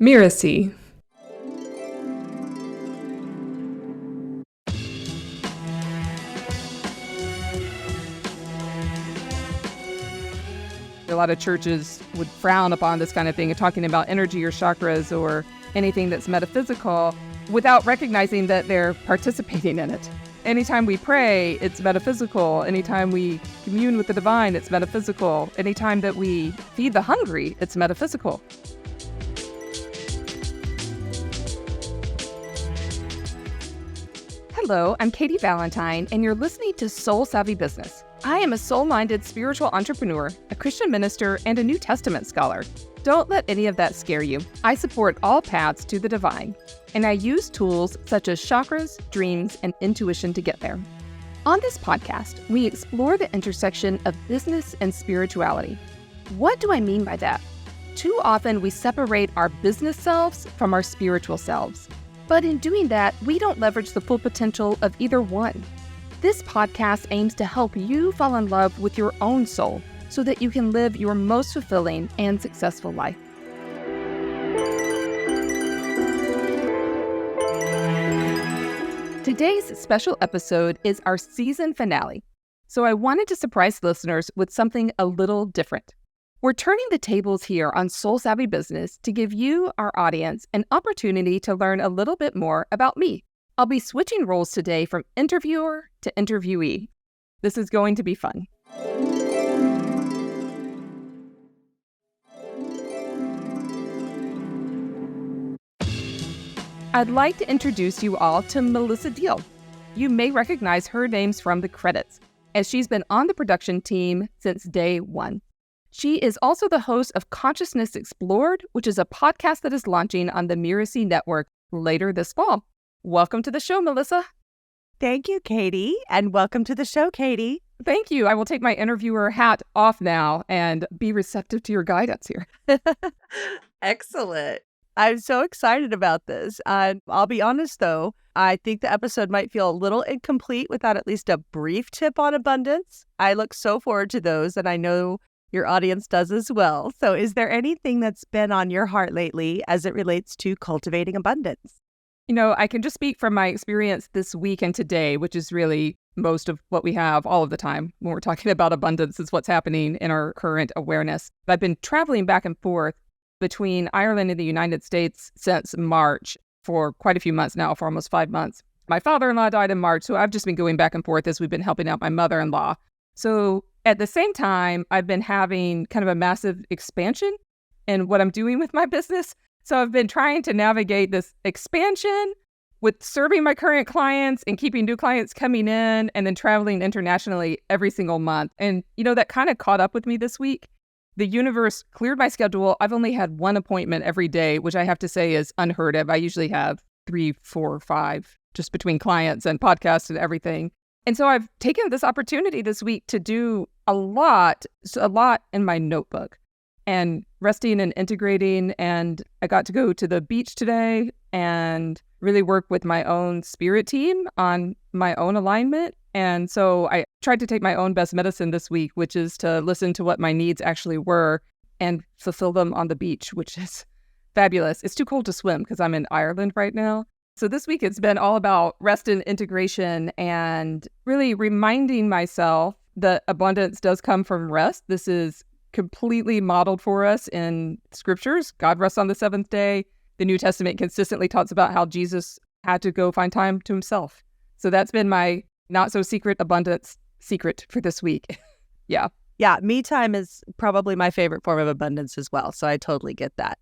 Mirasee. A lot of churches would frown upon this kind of thing, talking about energy or chakras or anything that's metaphysical without recognizing that they're participating in it. Anytime we pray, it's metaphysical. Anytime we commune with the divine, it's metaphysical. Anytime that we feed the hungry, it's metaphysical. Hello, I'm Katy Valentine, and you're listening to Soul Savvy Business. I am a soul-minded spiritual entrepreneur, a Christian minister, and a New Testament scholar. Don't let any of that scare you. I support all paths to the divine, and I use tools such as chakras, dreams, and intuition to get there. On this podcast, we explore the intersection of business and spirituality. What do I mean by that? Too often, we separate our business selves from our spiritual selves. But in doing that, we don't leverage the full potential of either one. This podcast aims to help you fall in love with your own soul so that you can live your most fulfilling and successful life. Today's special episode is our season finale, so I wanted to surprise listeners with something a little different. We're turning the tables here on Soul Savvy Business to give you, our audience, an opportunity to learn a little bit more about me. I'll be switching roles today from interviewer to interviewee. This is going to be fun. I'd like to introduce you all to Melissa Deal. You may recognize her names from the credits, as she's been on the production team since day one. She is also the host of Consciousness Explored, which is a podcast that is launching on the Mirasee network later this fall. Welcome to the show, Melissa. Thank you, Katy, and welcome to the show, Katy. Thank you. I will take my interviewer hat off now and be receptive to your guidance here. Excellent. I'm so excited about this. I'll be honest, though, I think the episode might feel a little incomplete without at least a brief tip on abundance. I look so forward to those, and I know your audience does as well. So is there anything that's been on your heart lately as it relates to cultivating abundance? You know, I can just speak from my experience this week and today, which is really most of what we have all of the time when we're talking about abundance is what's happening in our current awareness. I've been traveling back and forth between Ireland and the United States since March for quite a few months now, for almost 5 months. My father-in-law died in March, so I've just been going back and forth as we've been helping out my mother-in-law. So at the same time, I've been having kind of a massive expansion in what I'm doing with my business. So I've been trying to navigate this expansion with serving my current clients and keeping new clients coming in and then traveling internationally every single month. And, you know, that kind of caught up with me this week. The universe cleared my schedule. I've only had one appointment every day, which I have to say is unheard of. I usually have 3, 4, 5 just between clients and podcasts and everything. And so I've taken this opportunity this week to do a lot in my notebook and resting and integrating. And I got to go to the beach today and really work with my own spirit team on my own alignment. And so I tried to take my own best medicine this week, which is to listen to what my needs actually were and fulfill them on the beach, which is fabulous. It's too cold to swim because I'm in Ireland right now. So this week it's been all about rest and integration and really reminding myself that abundance does come from rest. This is completely modeled for us in scriptures. God rests on the seventh day. The New Testament consistently talks about how Jesus had to go find time to himself. So that's been my not so secret abundance secret for this week. Yeah. Yeah, me time is probably my favorite form of abundance as well. So I totally get that.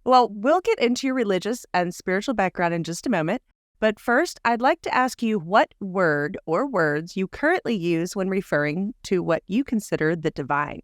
Well, we'll get into your religious and spiritual background in just a moment. But first, I'd like to ask you what word or words you currently use when referring to what you consider the divine.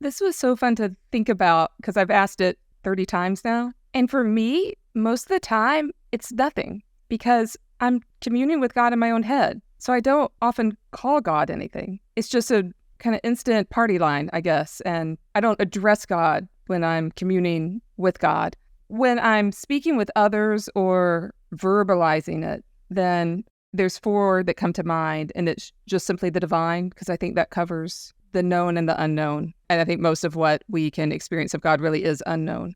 This was so fun to think about because I've asked it 30 times now. And for me, most of the time, it's nothing because I'm communing with God in my own head. So I don't often call God anything. It's just a kind of instant party line, I guess. And I don't address God when I'm communing with God. When I'm speaking with others or verbalizing it, then there's 4 that come to mind, and it's just simply the divine, because I think that covers the known and the unknown. And I think most of what we can experience of God really is unknown.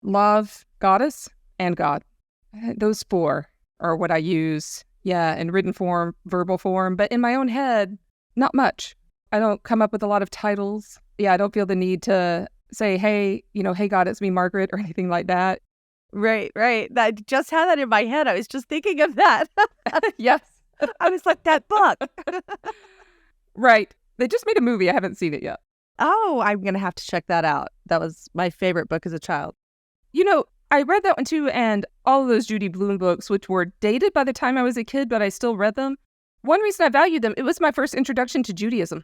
love, goddess, and God. Those four are what I use, in written form, verbal form, but in my own head, not much. I don't come up with a lot of titles. I don't feel the need to say, hey, hey, God, it's me, Margaret, or anything like that. Right. I just had that in my head. I was just thinking of that. Yes. I was like, that book. Right. They just made a movie. I haven't seen it yet. Oh, I'm going to have to check that out. That was my favorite book as a child. I read that one too, and all of those Judy Blume books, which were dated by the time I was a kid, but I still read them. One reason I valued them, it was my first introduction to Judaism.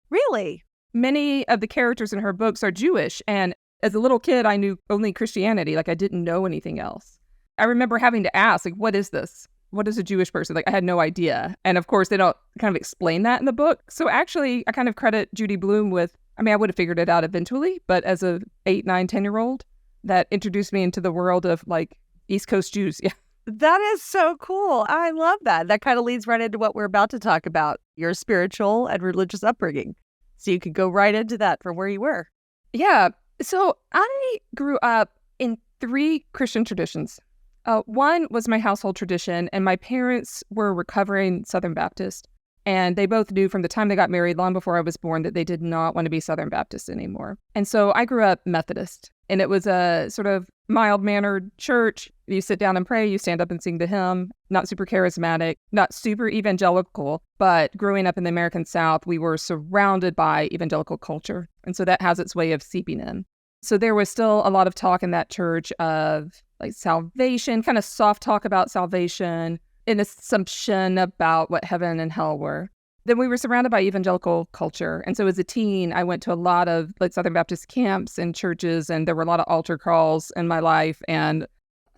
Really? Many of the characters in her books are Jewish, and as a little kid, I knew only Christianity. I didn't know anything else. I remember having to ask, what is this? What is a Jewish person? I had no idea. And of course, they don't kind of explain that in the book. So actually, I kind of credit Judy Blume with, I would have figured it out eventually, but as a 8, 9, 10-year-old, that introduced me into the world of East Coast Jews. Yeah. That is so cool. I love that. That kind of leads right into what we're about to talk about, your spiritual and religious upbringing. So you could go right into that from where you were. Yeah. So I grew up in 3 Christian traditions. One was my household tradition, and my parents were recovering Southern Baptist. And they both knew from the time they got married, long before I was born, that they did not want to be Southern Baptist anymore. And so I grew up Methodist, and it was a sort of mild-mannered church. You sit down and pray, you stand up and sing the hymn, not super charismatic, not super evangelical, but growing up in the American South, we were surrounded by evangelical culture. And so that has its way of seeping in. So there was still a lot of talk in that church of salvation, kind of soft talk about salvation, an assumption about what heaven and hell were. Then we were surrounded by evangelical culture. And so as a teen, I went to a lot of Southern Baptist camps and churches, and there were a lot of altar calls in my life and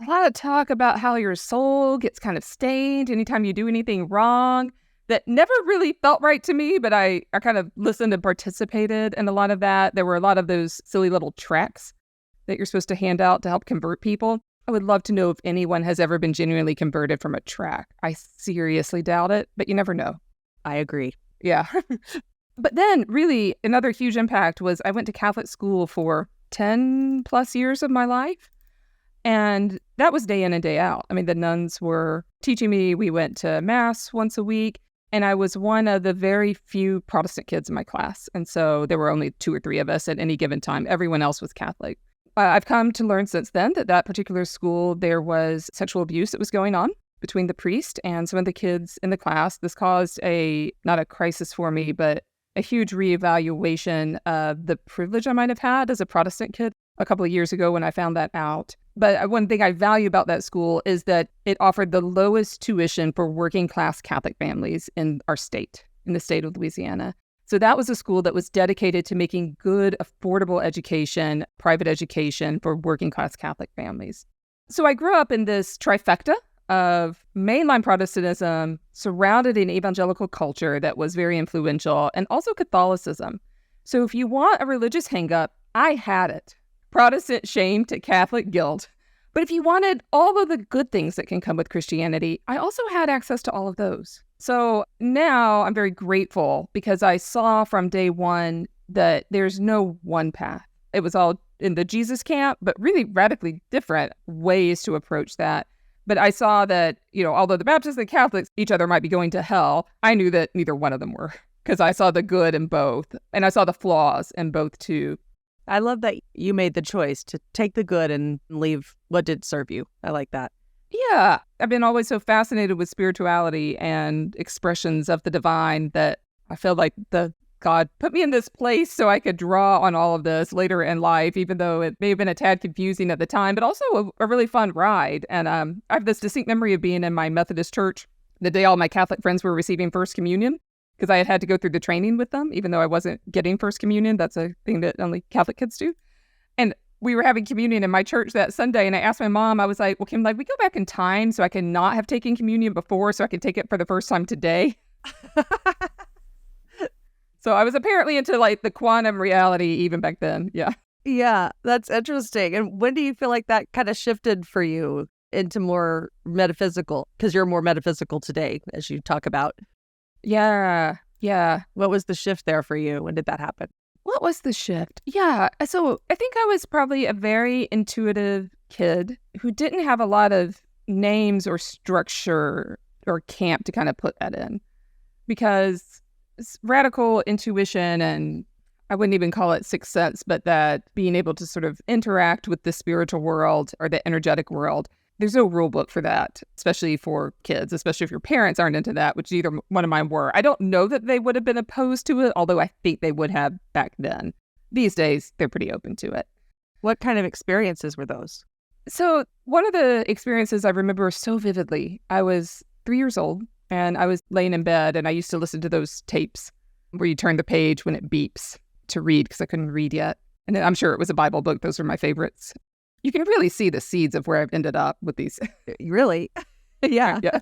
a lot of talk about how your soul gets kind of stained anytime you do anything wrong. That never really felt right to me, but I kind of listened and participated in a lot of that. There were a lot of those silly little tracts that you're supposed to hand out to help convert people. I would love to know if anyone has ever been genuinely converted from a tract. I seriously doubt it, but you never know. I agree. Yeah. But then really another huge impact was I went to Catholic school for 10 plus years of my life. And that was day in and day out. The nuns were teaching me. We went to Mass once a week. And I was one of the very few Protestant kids in my class. And so there were only 2 or 3 of us at any given time. Everyone else was Catholic. I've come to learn since then that particular school, there was sexual abuse that was going on between the priest and some of the kids in the class. This caused not a crisis for me, but a huge reevaluation of the privilege I might have had as a Protestant kid a couple of years ago when I found that out. But one thing I value about that school is that it offered the lowest tuition for working class Catholic families in our state, in the state of Louisiana. So that was a school that was dedicated to making good, affordable education, private education for working class Catholic families. So I grew up in this trifecta of mainline Protestantism surrounded in evangelical culture that was very influential, and also Catholicism. So if you want a religious hang-up, I had it. Protestant shame to Catholic guilt. But if you wanted all of the good things that can come with Christianity, I also had access to all of those. So now I'm very grateful because I saw from day one that there's no one path. It was all in the Jesus camp, but really radically different ways to approach that. But I saw that, although the Baptists and Catholics, each other might be going to hell, I knew that neither one of them were because I saw the good in both. And I saw the flaws in both too. I love that you made the choice to take the good and leave what did serve you. I like that. Yeah, I've been always so fascinated with spirituality and expressions of the divine that I feel like God put me in this place so I could draw on all of this later in life, even though it may have been a tad confusing at the time, but also a really fun ride. And I have this distinct memory of being in my Methodist church the day all my Catholic friends were receiving First Communion, because I had to go through the training with them, even though I wasn't getting First Communion. That's a thing that only Catholic kids do. And we were having communion in my church that Sunday, and I asked my mom, I was like, well, can we go back in time so I can not have taken communion before so I can take it for the first time today? So I was apparently into the quantum reality even back then. Yeah. Yeah, that's interesting. And when do you feel like that kind of shifted for you into more metaphysical? Because you're more metaphysical today, as you talk about. Yeah. What was the shift there for you? When did that happen? Well, What was the shift? Yeah. So I think I was probably a very intuitive kid who didn't have a lot of names or structure or camp to kind of put that in, because it's radical intuition, and I wouldn't even call it sixth sense, but that being able to sort of interact with the spiritual world or the energetic world. There's no rule book for that, especially for kids, especially if your parents aren't into that, which either one of mine were. I don't know that they would have been opposed to it, although I think they would have back then. These days, they're pretty open to it. What kind of experiences were those? So one of the experiences I remember so vividly, I was 3 years old and I was laying in bed, and I used to listen to those tapes where you turn the page when it beeps to read, because I couldn't read yet. And I'm sure it was a Bible book. Those are my favorites. You can really see the seeds of where I've ended up with these. Really? Yeah. Yeah.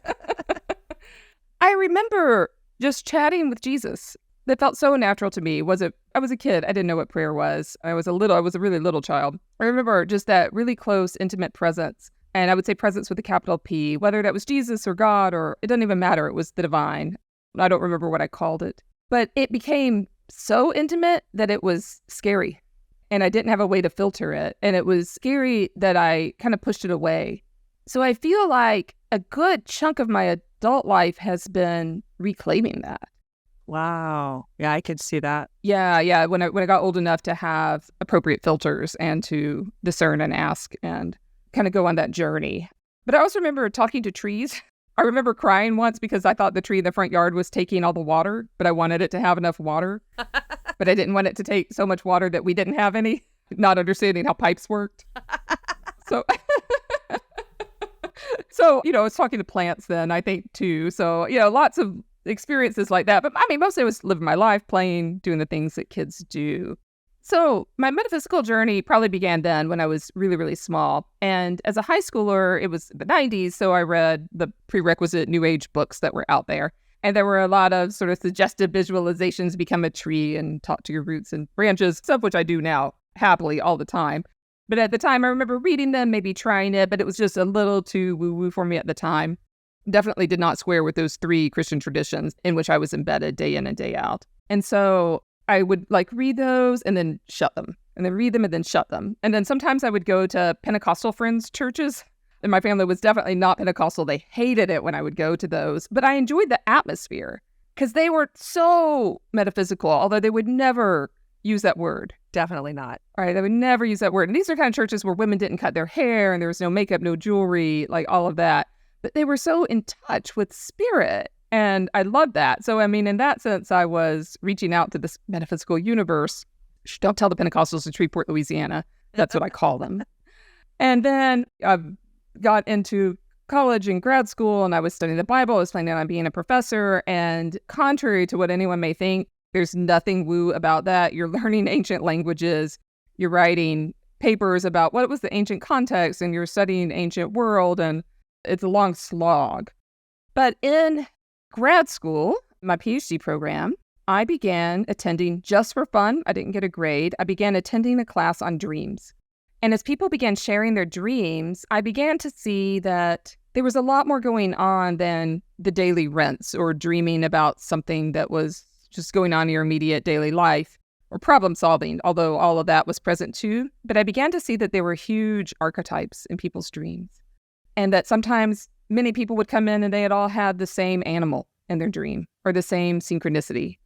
I remember just chatting with Jesus. That felt so natural to me. I was a kid. I didn't know what prayer was. I was a really little child. I remember just that really close, intimate presence. And I would say presence with a capital P, whether that was Jesus or God, or it doesn't even matter. It was the divine. I don't remember what I called it. But it became so intimate that it was scary. And I didn't have a way to filter it. And it was scary that I kind of pushed it away. So I feel like a good chunk of my adult life has been reclaiming that. Wow. Yeah, I could see that. Yeah. When I got old enough to have appropriate filters and to discern and ask and kind of go on that journey. But I also remember talking to trees. I remember crying once because I thought the tree in the front yard was taking all the water, but I wanted it to have enough water. But I didn't want it to take so much water that we didn't have any, not understanding how pipes worked. So, I was talking to plants then, I think, too. So, lots of experiences like that. But I mean, mostly I was living my life, playing, doing the things that kids do. So my metaphysical journey probably began then when I was really, really small. And as a high schooler, it was the 90s. So I read the prerequisite New Age books that were out there. And there were a lot of sort of suggestive visualizations, become a tree and talk to your roots and branches, some of which I do now happily all the time. But at the time, I remember reading them, maybe trying it, but it was just a little too woo-woo for me at the time. Definitely did not square with those 3 Christian traditions in which I was embedded day in and day out. And so I would read those and then shut them, and then read them and then shut them. And then sometimes I would go to Pentecostal friends' churches. And my family was definitely not Pentecostal. They hated it when I would go to those. But I enjoyed the atmosphere because they were so metaphysical, although they would never use that word. Definitely not. All right, they would never use that word. And these are kind of churches where women didn't cut their hair and there was no makeup, no jewelry, all of that. But they were so in touch with spirit. And I loved that. So, I mean, in that sense, I was reaching out to this metaphysical universe. Shh, don't tell the Pentecostals in Shreveport, Louisiana. That's what I call them. And then I got into college and grad school, and I was studying the Bible. I was planning on being a professor. And contrary to what anyone may think, there's nothing woo about that. You're learning ancient languages. You're writing papers about what was the ancient context, and you're studying ancient world. And it's a long slog. But in grad school, my PhD program, I began attending just for fun. I didn't get a grade. I began attending a class on dreams. And as people began sharing their dreams, I began to see that there was a lot more going on than the daily rents or dreaming about something that was just going on in your immediate daily life or problem solving, although all of that was present too. But I began to see that there were huge archetypes in people's dreams, and that sometimes many people would come in and they had all had the same animal in their dream or the same synchronicity.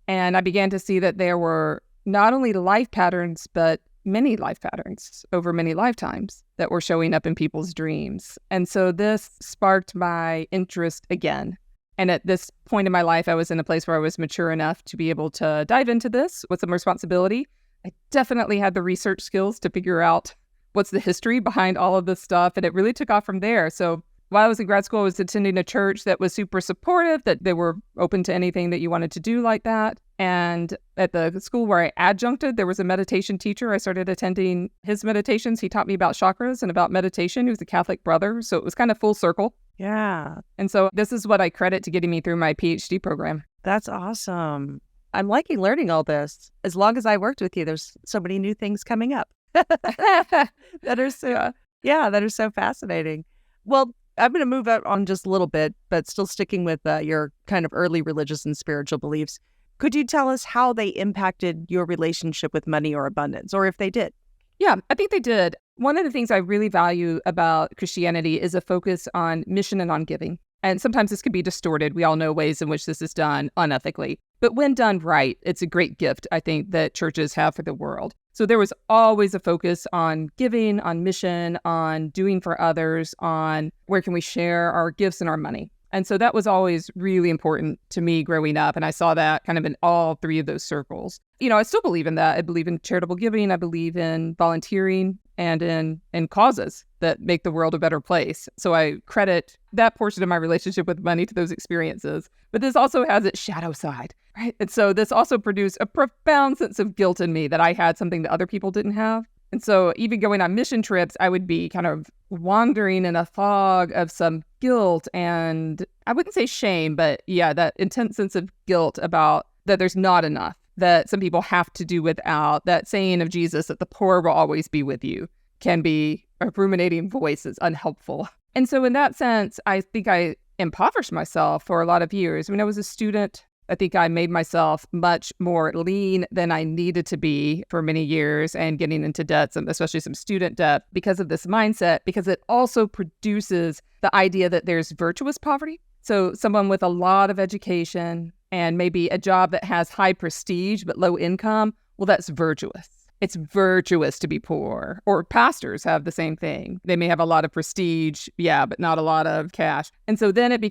And I began to see that there were not only life patterns, but many life patterns over many lifetimes that were showing up in people's dreams. And so this sparked my interest again. And at this point in my life, I was in a place where I was mature enough to be able to dive into this with some responsibility. I definitely had the research skills to figure out what's the history behind all of this stuff. And it really took off from there. So while I was in grad school, I was attending a church that was super supportive, that they were open to anything that you wanted to do like that. And at the school where I adjuncted, there was a meditation teacher. I started attending his meditations. He taught me about chakras and about meditation. He was a Catholic brother, so it was kind of full circle. Yeah. And so this is what I credit to getting me through my PhD program. That's awesome. I'm liking learning all this. As long as I worked with you, there's so many new things coming up that are so fascinating. Well, I'm going to move out on just a little bit, but still sticking with your kind of early religious and spiritual beliefs. Could you tell us how they impacted your relationship with money or abundance, or if they did? Yeah, I think they did. One of the things I really value about Christianity is a focus on mission and on giving. And sometimes this can be distorted. We all know ways in which this is done unethically. But when done right, it's a great gift, I think, that churches have for the world. So there was always a focus on giving, on mission, on doing for others, on where can we share our gifts and our money. And so that was always really important to me growing up. And I saw that kind of in all three of those circles. I still believe in that. I believe in charitable giving. I believe in volunteering and in causes that make the world a better place. So I credit that portion of my relationship with money to those experiences. But this also has its shadow side, right? And so this also produced a profound sense of guilt in me that I had something that other people didn't have. And so even going on mission trips, I would be kind of wandering in a fog of some guilt and I wouldn't say shame, but yeah, that intense sense of guilt about that there's not enough, that some people have to do without. That saying of Jesus that the poor will always be with you can be a ruminating voice that's unhelpful. And so in that sense, I think I impoverished myself for a lot of years. When I was a student, I think I made myself much more lean than I needed to be for many years and getting into debt, especially some student debt, because of this mindset, because it also produces the idea that there's virtuous poverty. So someone with a lot of education and maybe a job that has high prestige but low income, well, that's virtuous. It's virtuous to be poor. Or pastors have the same thing. They may have a lot of prestige, yeah, but not a lot of cash. And so then it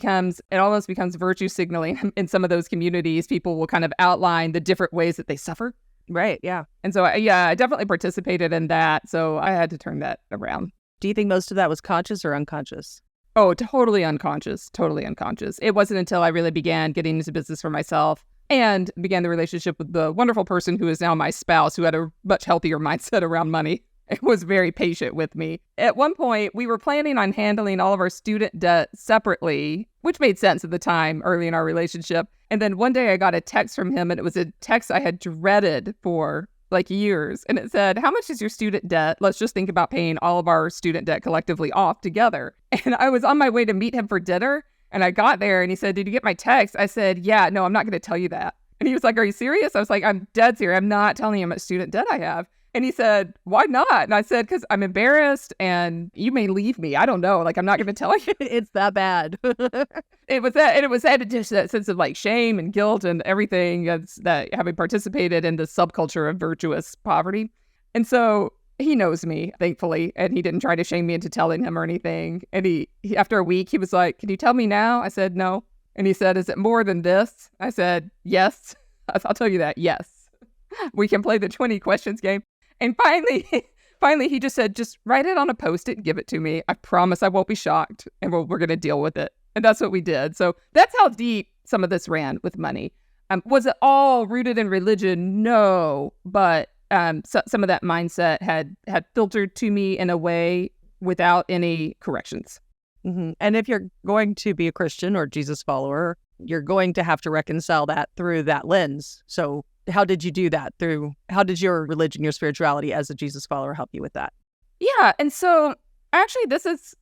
almost becomes virtue signaling in some of those communities. People will kind of outline the different ways that they suffer. Right, yeah. And so, I definitely participated in that. So I had to turn that around. Do you think most of that was conscious or unconscious? Oh, totally unconscious. Totally unconscious. It wasn't until I really began getting into business for myself and began the relationship with the wonderful person who is now my spouse, who had a much healthier mindset around money. It was very patient with me. At one point, we were planning on handling all of our student debt separately, which made sense at the time, early in our relationship. And then one day I got a text from him, and it was a text I had dreaded for like years. And it said, "How much is your student debt? Let's just think about paying all of our student debt collectively off together." And I was on my way to meet him for dinner. And I got there and he said, "Did you get my text?" I said, "Yeah, no, I'm not going to tell you that." And he was like, "Are you serious?" I was like, "I'm dead serious. I'm not telling you how much student debt I have." And he said, "Why not?" And I said, "Because I'm embarrassed and you may leave me. I don't know. Like, I'm not going to tell you." It's that bad. It was that. And it was just that sense of like shame and guilt and everything that having participated in the subculture of virtuous poverty. And so he knows me, thankfully, and he didn't try to shame me into telling him or anything. And he after a week, he was like, "Can you tell me now?" I said, "No." And he said, "Is it more than this?" I said, "Yes." I'll tell you that, yes. We can play the 20 questions game. And finally, he just said, "Just write it on a Post-it and give it to me. I promise I won't be shocked, and we're going to deal with it." And that's what we did. So that's how deep some of this ran with money. Was it all rooted in religion? No, but some of that mindset had filtered to me in a way without any corrections. Mm-hmm. And if you're going to be a Christian or Jesus follower, you're going to have to reconcile that through that lens. So how did you do that? How did your religion, your spirituality as a Jesus follower help you with that? Yeah. And so actually this is,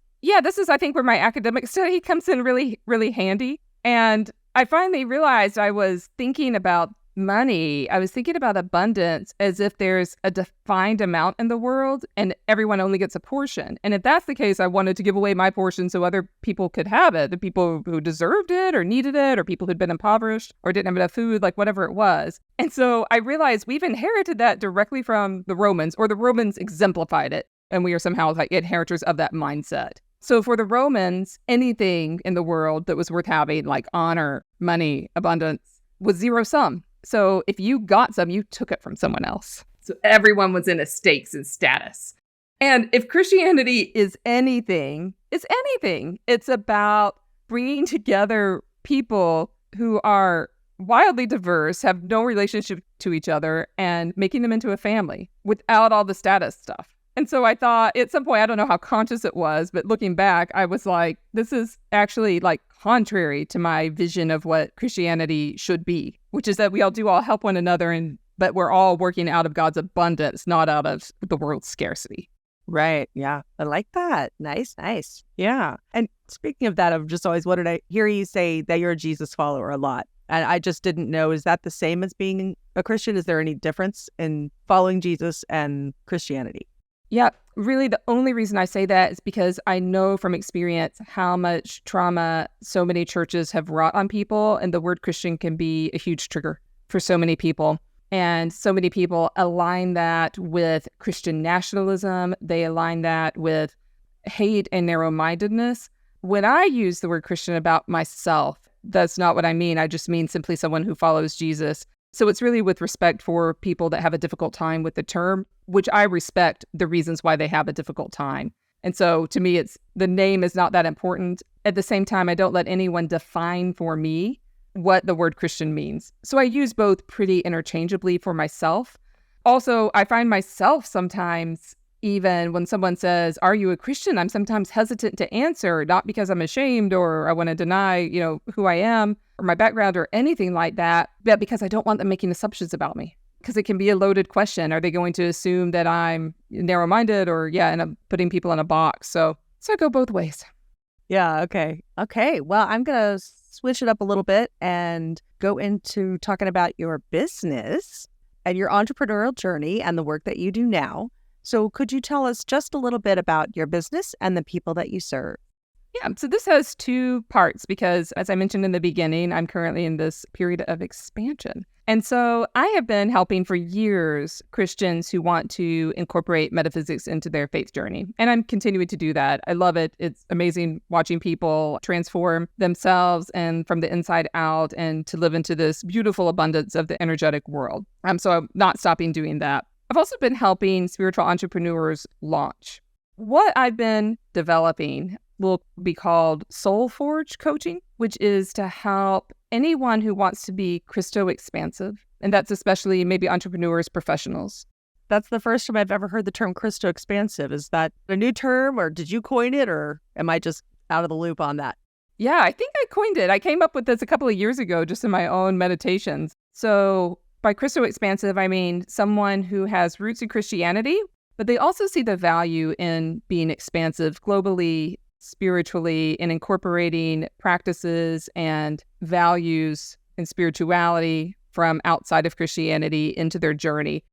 I think, where my academic study comes in really, really handy. And I finally realized I was thinking about money. I was thinking about abundance as if there's a defined amount in the world and everyone only gets a portion. And if that's the case, I wanted to give away my portion so other people could have it, the people who deserved it or needed it, or people who'd been impoverished or didn't have enough food, like whatever it was. And so I realized we've inherited that directly from the Romans, or the Romans exemplified it. And we are somehow like inheritors of that mindset. So for the Romans, anything in the world that was worth having, like honor, money, abundance, was zero sum. So if you got some, you took it from someone else. So everyone was in a stakes and status. And if Christianity is anything, it's anything. It's about bringing together people who are wildly diverse, have no relationship to each other, and making them into a family without all the status stuff. And so I thought at some point, I don't know how conscious it was, but looking back, I was like, this is actually like contrary to my vision of what Christianity should be, which is that we all help one another, but we're all working out of God's abundance, not out of the world's scarcity. Right. Yeah. I like that. Nice. Yeah. And speaking of that, I've just always wanted to hear you say that you're a Jesus follower a lot. And I just didn't know, is that the same as being a Christian? Is there any difference in following Jesus and Christianity? Yeah, really the only reason I say that is because I know from experience how much trauma so many churches have wrought on people, and the word Christian can be a huge trigger for so many people. And so many people align that with Christian nationalism. They align that with hate and narrow-mindedness. When I use the word Christian about myself, that's not what I mean. I just mean simply someone who follows Jesus. So it's really with respect for people that have a difficult time with the term, which I respect the reasons why they have a difficult time. And so to me, it's the name is not that important. At the same time, I don't let anyone define for me what the word Christian means. So I use both pretty interchangeably for myself. Also, I find myself sometimes, even when someone says, "Are you a Christian?" I'm sometimes hesitant to answer, not because I'm ashamed or I want to deny, who I am or my background or anything like that, but because I don't want them making assumptions about me. Because it can be a loaded question. Are they going to assume that I'm narrow-minded or, and I'm putting people in a box? So I go both ways. Yeah, okay. Okay, well, I'm going to switch it up a little bit and go into talking about your business and your entrepreneurial journey and the work that you do now. So could you tell us just a little bit about your business and the people that you serve? Yeah, so this has two parts because, as I mentioned in the beginning, I'm currently in this period of expansion. And so I have been helping for years Christians who want to incorporate metaphysics into their faith journey. And I'm continuing to do that. I love it. It's amazing watching people transform themselves and from the inside out and to live into this beautiful abundance of the energetic world. So I'm not stopping doing that. I've also been helping spiritual entrepreneurs launch. What I've been developing will be called Soul Forge coaching, which is to help anyone who wants to be Christo expansive. And that's especially maybe entrepreneurs, professionals. That's the first time I've ever heard the term Christo expansive. Is that a new term or did you coin it or am I just out of the loop on that? Yeah, I think I coined it. I came up with this a couple of years ago just in my own meditations. So by Christo expansive, I mean someone who has roots in Christianity, but they also see the value in being expansive globally, spiritually, in incorporating practices and values and spirituality from outside of Christianity into their journey.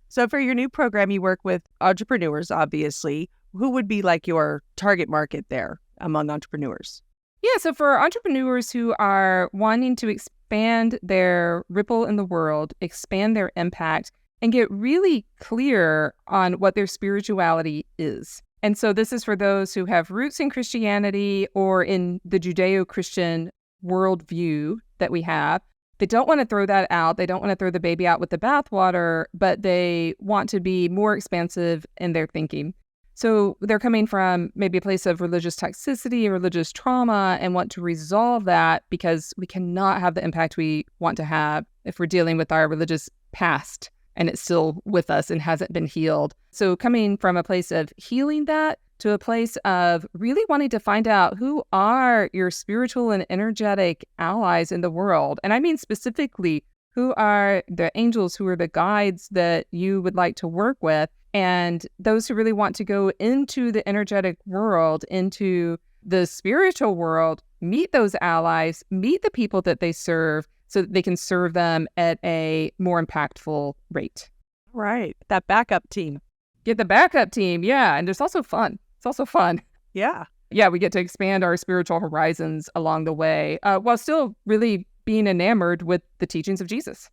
So for your new program, you work with entrepreneurs, obviously. Who would be like your target market there among entrepreneurs? Yeah, so for entrepreneurs who are wanting to expand their ripple in the world, expand their impact, and get really clear on what their spirituality is. And so this is for those who have roots in Christianity or in the Judeo-Christian worldview that we have. They don't want to throw that out. They don't want to throw the baby out with the bathwater, but they want to be more expansive in their thinking. So they're coming from maybe a place of religious toxicity, religious trauma, and want to resolve that because we cannot have the impact we want to have if we're dealing with our religious past and it's still with us and hasn't been healed. So coming from a place of healing that to a place of really wanting to find out who are your spiritual and energetic allies in the world. And I mean specifically, who are the angels, who are the guides that you would like to work with, and those who really want to go into the energetic world, into the spiritual world, meet those allies, meet the people that they serve so that they can serve them at a more impactful rate. Right. That backup team. Get the backup team. Yeah. And it's also fun. It's also fun. Yeah. Yeah. We get to expand our spiritual horizons along the way while still really being enamored with the teachings of Jesus.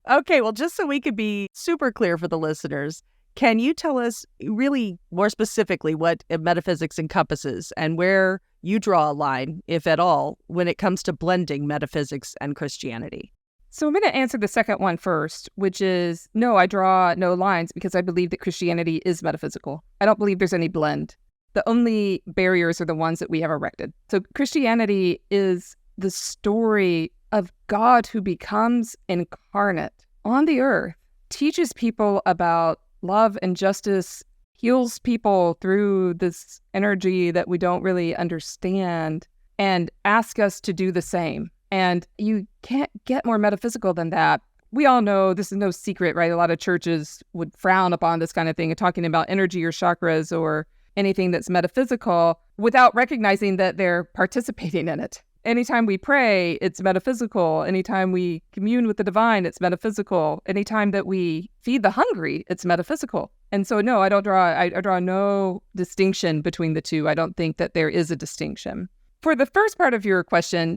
Okay. Well, just so we could be super clear for the listeners, can you tell us really more specifically what metaphysics encompasses and where you draw a line, if at all, when it comes to blending metaphysics and Christianity? So I'm going to answer the second one first, which is no, I draw no lines because I believe that Christianity is metaphysical. I don't believe there's any blend. The only barriers are the ones that we have erected. So Christianity is the story of God who becomes incarnate on the earth, teaches people about love and justice, heals people through this energy that we don't really understand, and asks us to do the same. And you can't get more metaphysical than that. We all know this is no secret, right? A lot of churches would frown upon this kind of thing and talking about energy or chakras or anything that's metaphysical without recognizing that they're participating in it. Anytime we pray, it's metaphysical. Anytime we commune with the divine, it's metaphysical. Anytime that we feed the hungry, it's metaphysical. And so, no, I draw no distinction between the two. I don't think that there is a distinction. For the first part of your question,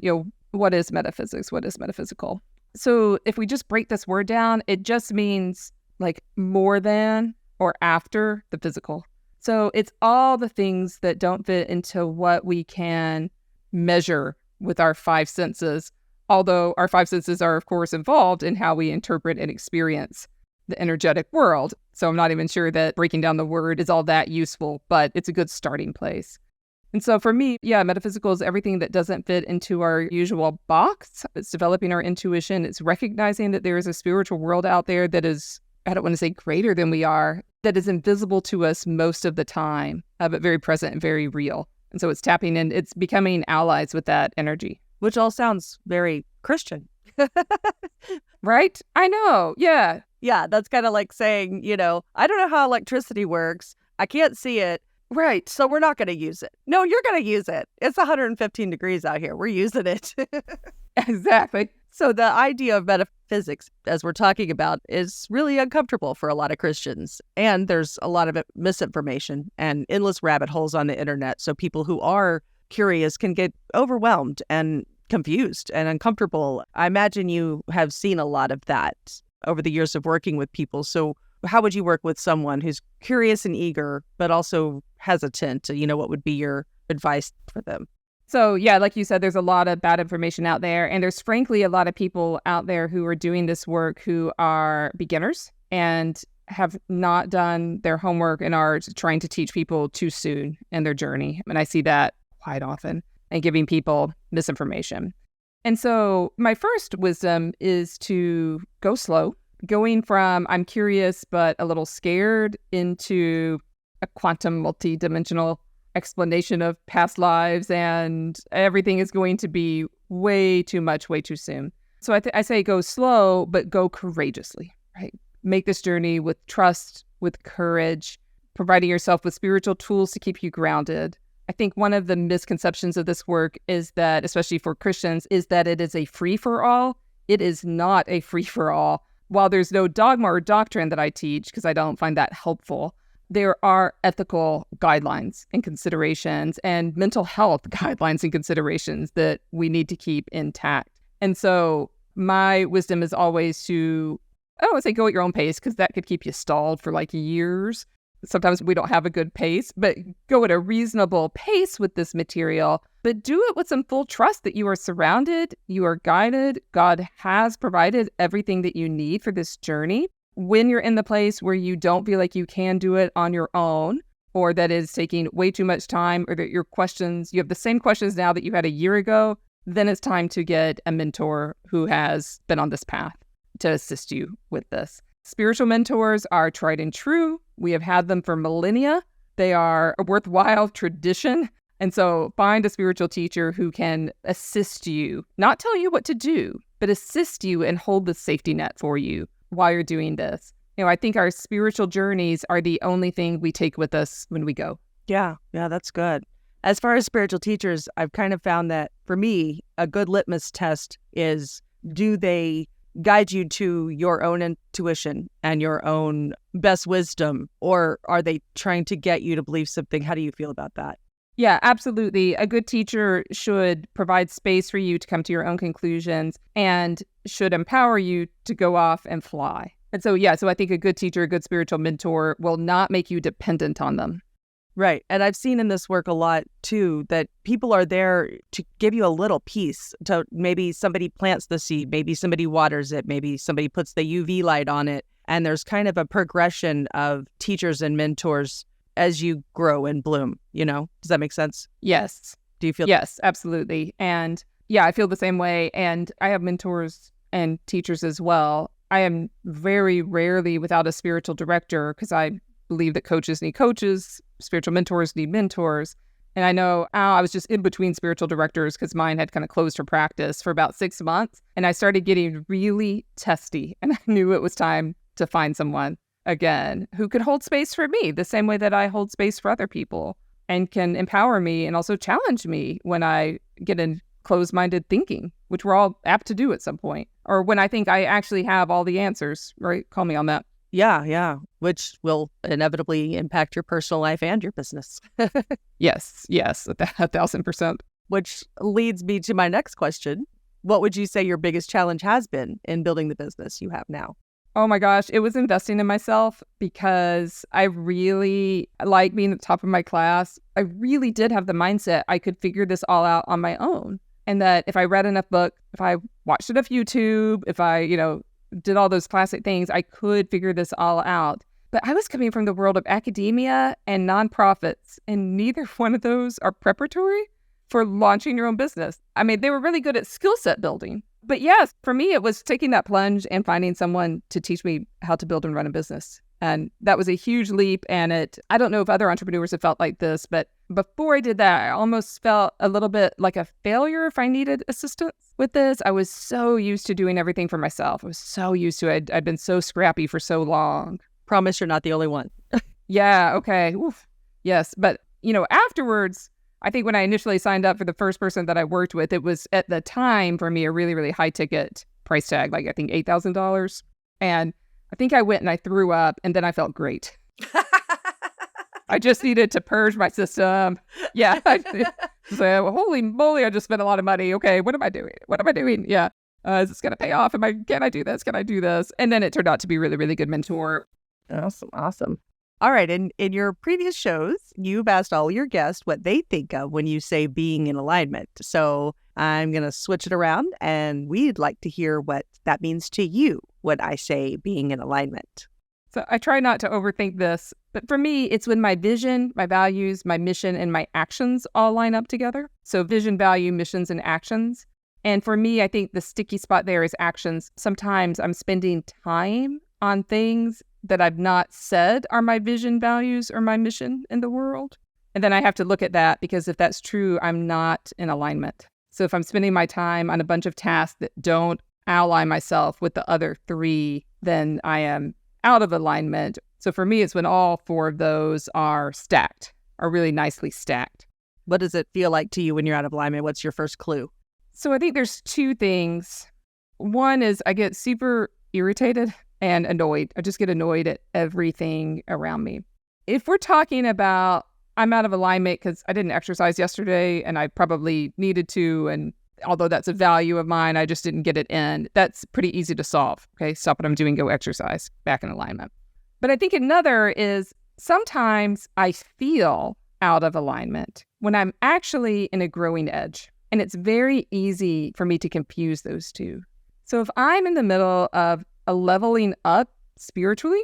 what is metaphysics? What is metaphysical? So if we just break this word down, it just means like more than or after the physical. So it's all the things that don't fit into what we can measure with our five senses, although our five senses are, of course, involved in how we interpret and experience the energetic world. So I'm not even sure that breaking down the word is all that useful, but it's a good starting place. And so for me, metaphysical is everything that doesn't fit into our usual box. It's developing our intuition. It's recognizing that there is a spiritual world out there that is, I don't want to say greater than we are, that is invisible to us most of the time, but very present and very real. And so it's tapping in, it's becoming allies with that energy. Which all sounds very Christian. Right? I know. Yeah. Yeah, that's kind of like saying, I don't know how electricity works. I can't see it. Right. So we're not going to use it. No, you're going to use it. It's 115 degrees out here. We're using it. Exactly. So the idea of metaphysics, as we're talking about, is really uncomfortable for a lot of Christians. And there's a lot of misinformation and endless rabbit holes on the internet. So people who are curious can get overwhelmed and confused and uncomfortable. I imagine you have seen a lot of that over the years of working with people. So how would you work with someone who's curious and eager, but also hesitant? What would be your advice for them? So yeah, like you said, there's a lot of bad information out there. And there's frankly a lot of people out there who are doing this work who are beginners and have not done their homework and are trying to teach people too soon in their journey. And I see that quite often, and giving people misinformation. And so my first wisdom is to go slow, going from I'm curious but a little scared into a quantum multidimensional explanation of past lives, and everything is going to be way too much, way too soon. So I say go slow, but go courageously, right? Make this journey with trust, with courage, providing yourself with spiritual tools to keep you grounded. I think one of the misconceptions of this work is that, especially for Christians, is that it is a free-for-all. It is not a free-for-all. While there's no dogma or doctrine that I teach, because I don't find that helpful, there are ethical guidelines and considerations and mental health guidelines and considerations that we need to keep intact. And so my wisdom is always to, I don't want to say go at your own pace, because that could keep you stalled for like years. Sometimes we don't have a good pace, but go at a reasonable pace with this material, but do it with some full trust that you are surrounded, you are guided. God has provided everything that you need for this journey. When you're in the place where you don't feel like you can do it on your own, or that is taking way too much time, or that you have the same questions now that you had a year ago, then it's time to get a mentor who has been on this path to assist you with this. Spiritual mentors are tried and true. We have had them for millennia. They are a worthwhile tradition. And so find a spiritual teacher who can assist you, not tell you what to do, but assist you and hold the safety net for you while you're doing this. I think our spiritual journeys are the only thing we take with us when we go. Yeah, that's good. As far as spiritual teachers, I've kind of found that for me, a good litmus test is, do they guide you to your own intuition and your own best wisdom, or are they trying to get you to believe something? How do you feel about that? Yeah, absolutely. A good teacher should provide space for you to come to your own conclusions and should empower you to go off and fly. And so I think a good teacher, a good spiritual mentor will not make you dependent on them. Right. And I've seen in this work a lot, too, that people are there to give you a little piece. To maybe somebody plants the seed, maybe somebody waters it, maybe somebody puts the UV light on it. And there's kind of a progression of teachers and mentors as you grow and bloom, Does that make sense? Yes. Do you feel? Yes, absolutely. And I feel the same way. And I have mentors and teachers as well. I am very rarely without a spiritual director, because I believe that coaches need coaches, spiritual mentors need mentors. And I know I was just in between spiritual directors because mine had kind of closed her practice for about 6 months. And I started getting really testy. And I knew it was time to find someone again who could hold space for me the same way that I hold space for other people, and can empower me and also challenge me when I get in closed-minded thinking, which we're all apt to do at some point. Or when I think I actually have all the answers, right? Call me on that. Yeah. Which will inevitably impact your personal life and your business. Yes, 1,000%. Which leads me to my next question. What would you say your biggest challenge has been in building the business you have now? Oh my gosh, it was investing in myself because I really like being at the top of my class. I really did have the mindset I could figure this all out on my own. And that if I read enough books, if I watched enough YouTube, if I, did all those classic things, I could figure this all out. But I was coming from the world of academia and nonprofits, and neither one of those are preparatory for launching your own business. I mean, they were really good at skill set building. But yes, for me, it was taking that plunge and finding someone to teach me how to build and run a business. And that was a huge leap. And I don't know if other entrepreneurs have felt like this, but before I did that, I almost felt a little bit like a failure if I needed assistance with this. I was so used to doing everything for myself. I was so used to it. I'd been so scrappy for so long. Promise you're not the only one. Yeah, okay. Oof. Yes. But, afterwards, I think when I initially signed up for the first person that I worked with, it was at the time for me a really, really high ticket price tag, like I think $8,000. And I think I went and I threw up and then I felt great. I just needed to purge my system. Yeah. So, holy moly, I just spent a lot of money. Okay, what am I doing? Yeah. Is this going to pay off? Can I do this? Can I do this? And then it turned out to be a really, really good mentor. Awesome. All right. In your previous shows, you've asked all your guests what they think of when you say being in alignment. So I'm going to switch it around, and we'd like to hear what that means to you when I say being in alignment. So I try not to overthink this, but for me, it's when my vision, my values, my mission, and my actions all line up together. So vision, value, missions, and actions. And for me, I think the sticky spot there is actions. Sometimes I'm spending time on things that I've not said are my vision, values, or my mission in the world. And then I have to look at that, because if that's true, I'm not in alignment. So if I'm spending my time on a bunch of tasks that don't ally myself with the other three, then I am out of alignment. So for me, it's when all four of those are really nicely stacked. What does it feel like to you when you're out of alignment? What's your first clue? So I think there's two things. One is I get super irritated and annoyed. I just get annoyed at everything around me. If we're talking about I'm out of alignment because I didn't exercise yesterday and I probably needed to, and although that's a value of mine, I just didn't get it in, that's pretty easy to solve. Okay, stop what I'm doing, go exercise, back in alignment. But I think another is sometimes I feel out of alignment when I'm actually in a growing edge. And it's very easy for me to confuse those two. So if I'm in the middle of a leveling up spiritually,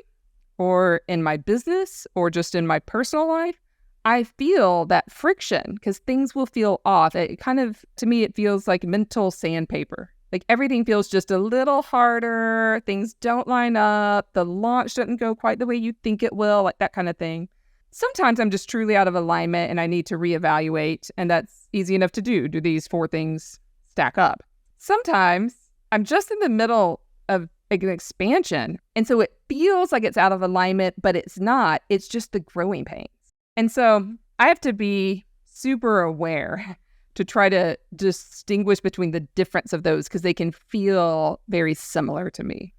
or in my business, or just in my personal life, I feel that friction because things will feel off. It kind of, to me, it feels like mental sandpaper. Like everything feels just a little harder. Things don't line up. The launch doesn't go quite the way you think it will, like that kind of thing. Sometimes I'm just truly out of alignment and I need to reevaluate, and that's easy enough to do. Do these four things stack up? Sometimes I'm just in the middle of an expansion, and so it feels like it's out of alignment, but it's not. It's just the growing pains. And so I have to be super aware to try to distinguish between the difference of those because they can feel very similar to me.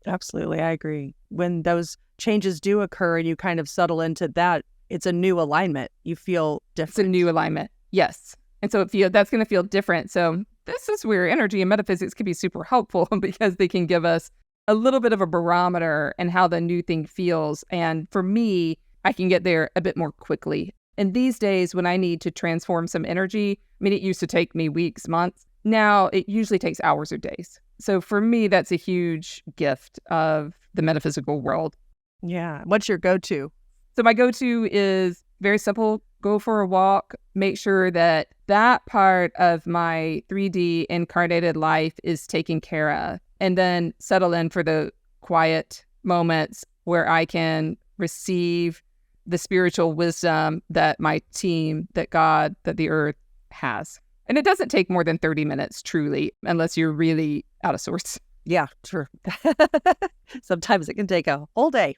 Absolutely. I agree. When those changes do occur and you kind of settle into that, it's a new alignment. You feel different. It's a new alignment. Yes. And so that's going to feel different. So this is where energy and metaphysics can be super helpful because they can give us a little bit of a barometer and how the new thing feels. And for me, I can get there a bit more quickly. And these days when I need to transform some energy, I mean, it used to take me weeks, months. Now it usually takes hours or days. So for me, that's a huge gift of the metaphysical world. Yeah. What's your go-to? So my go-to is very simple. Go for a walk. Make sure that part of my 3D incarnated life is taken care of. And then settle in for the quiet moments where I can receive the spiritual wisdom that my team, that God, that the earth has. And it doesn't take more than 30 minutes, truly, unless you're really out of sorts. Yeah, sure. Sometimes it can take a whole day.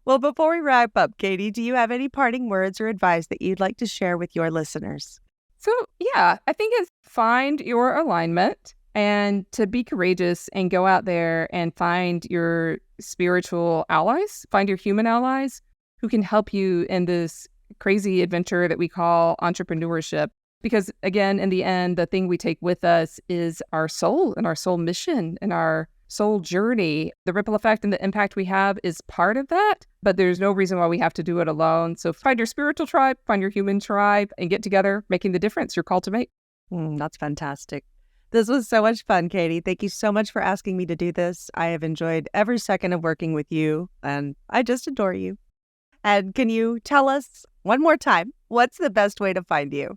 Well, before we wrap up, Katy, do you have any parting words or advice that you'd like to share with your listeners? So yeah, I think it's find your alignment and to be courageous and go out there and find your spiritual allies, find your human allies who can help you in this crazy adventure that we call entrepreneurship. Because again, in the end, the thing we take with us is our soul and our soul mission and our soul journey. The ripple effect and the impact we have is part of that, but there's no reason why we have to do it alone. So find your spiritual tribe, find your human tribe, and get together, making the difference you're called to make. That's fantastic. This was so much fun, Katy. Thank you so much for asking me to do this. I have enjoyed every second of working with you, and I just adore you. And can you tell us one more time, what's the best way to find you?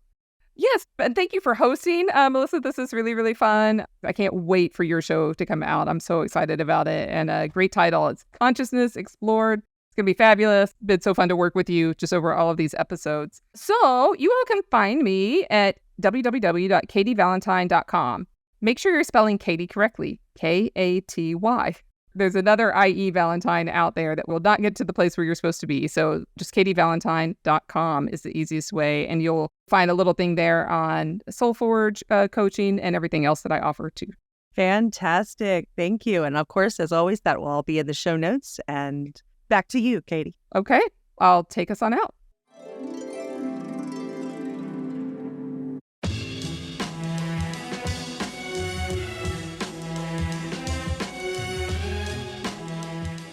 Yes, and thank you for hosting, Melissa. This is really, really fun. I can't wait for your show to come out. I'm so excited about it. And a great title. It's Consciousness Explored. It's going to be fabulous. It's been so fun to work with you just over all of these episodes. So you all can find me at www.katyvalentine.com. Make sure you're spelling Katy correctly, Katy. There's another IE Valentine out there that will not get to the place where you're supposed to be. So just katyvalentine.com is the easiest way. And you'll find a little thing there on Soul Forge coaching and everything else that I offer too. Fantastic. Thank you. And of course, as always, that will all be in the show notes. And back to you, Katy. Okay, I'll take us on out.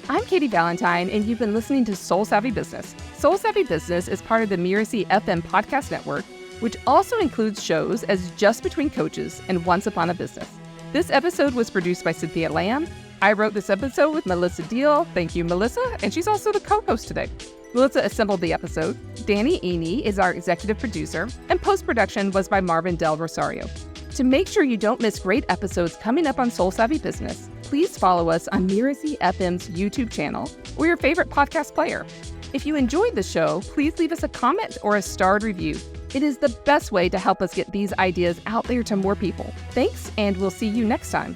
I'm Katy Valentine, and you've been listening to Soul Savvy Business. Soul Savvy Business is part of the Mirasee FM podcast network, which also includes shows as Just Between Coaches and Once Upon a Business. This episode was produced by Cynthia Lamb. I wrote this episode with Melissa Deal. Thank you, Melissa. And she's also the co-host today. Melissa assembled the episode. Danny Eny is our executive producer, and post-production was by Marvin Del Rosario. To make sure you don't miss great episodes coming up on Soul Savvy Business, please follow us on Mirasee FM's YouTube channel or your favorite podcast player. If you enjoyed the show, please leave us a comment or a starred review. It is the best way to help us get these ideas out there to more people. Thanks, and we'll see you next time.